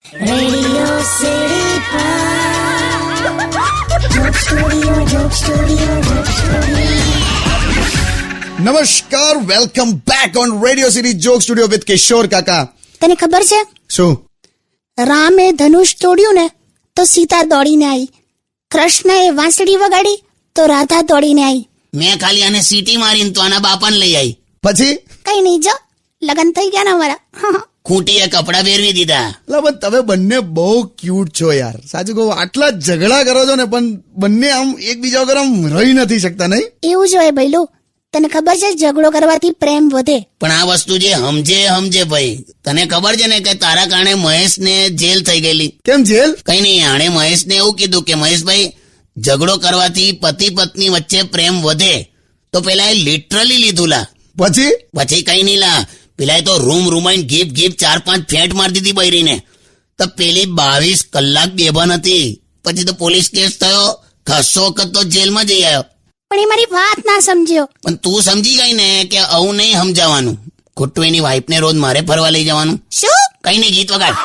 Radio city joke studio. નમસ્કાર, welcome back on radio city joke studio with Kishore Kaka. તને ખબર છે શું? રામે ધનુષ તોડ્યું ને તો સીતા દોડીને આવી, કૃષ્ણએ વાંસળી વગાડી તો રાધા દોડીને આવી. મેં ખાલી આને સીટી મારીને તો આના બાપાને લઈ આવી. પછી કઈ નહીં, જો લગન થઈ ગયા ને અમારા. ખૂંટીએ કપડા ફેરવી દીધા. એટલે પણ તમે બંને બહુ ક્યુટ છો યાર. સાચું કહું, આટલા ઝઘડા કરો છો ને પણ બંને આમ એકબીજા વગર આમ રહી નથી શકતા, નહીં? એવું જ હોય ભઈલું. તને ખબર છે ઝઘડો કરવાથી પ્રેમ વધે. પણ આ વસ્તુ જે સમજે ભાઈ. તને ખબર છે ને કે તારા કારણે મહેશને જેલ થઈ ગયેલી. કેમ જેલ? કઈ નહીં, આણે મહેશને એવું કીધું કે મહેશભાઈ, ઝઘડો કરવાથી પતિ પત્ની વચ્ચે પ્રેમ વધે. તો પેલા એ લિટરલી લીધું લા. પછી કઈ નહીં લા, પેલા તો રૂમાઈને ગીપ 4-5 ફેંટ મારી દીધી બૈરીને. તો પેલી 22 કલાક બેભાન હતી. પછી તો પોલીસ કેસ થયો, ખાસો વખત તો જેલમાં જઈ આવ્યો. પણ એ મારી વાત ના સમજ્યો. પણ તું સમજી ગઈ ને કે આવું નહીં સમજાવવાનું. ખોટું એની વાઈફને રોજ મારે ફરવા લઈ જવાનું. શું? કઈ નહીં, ગીત વગાડ.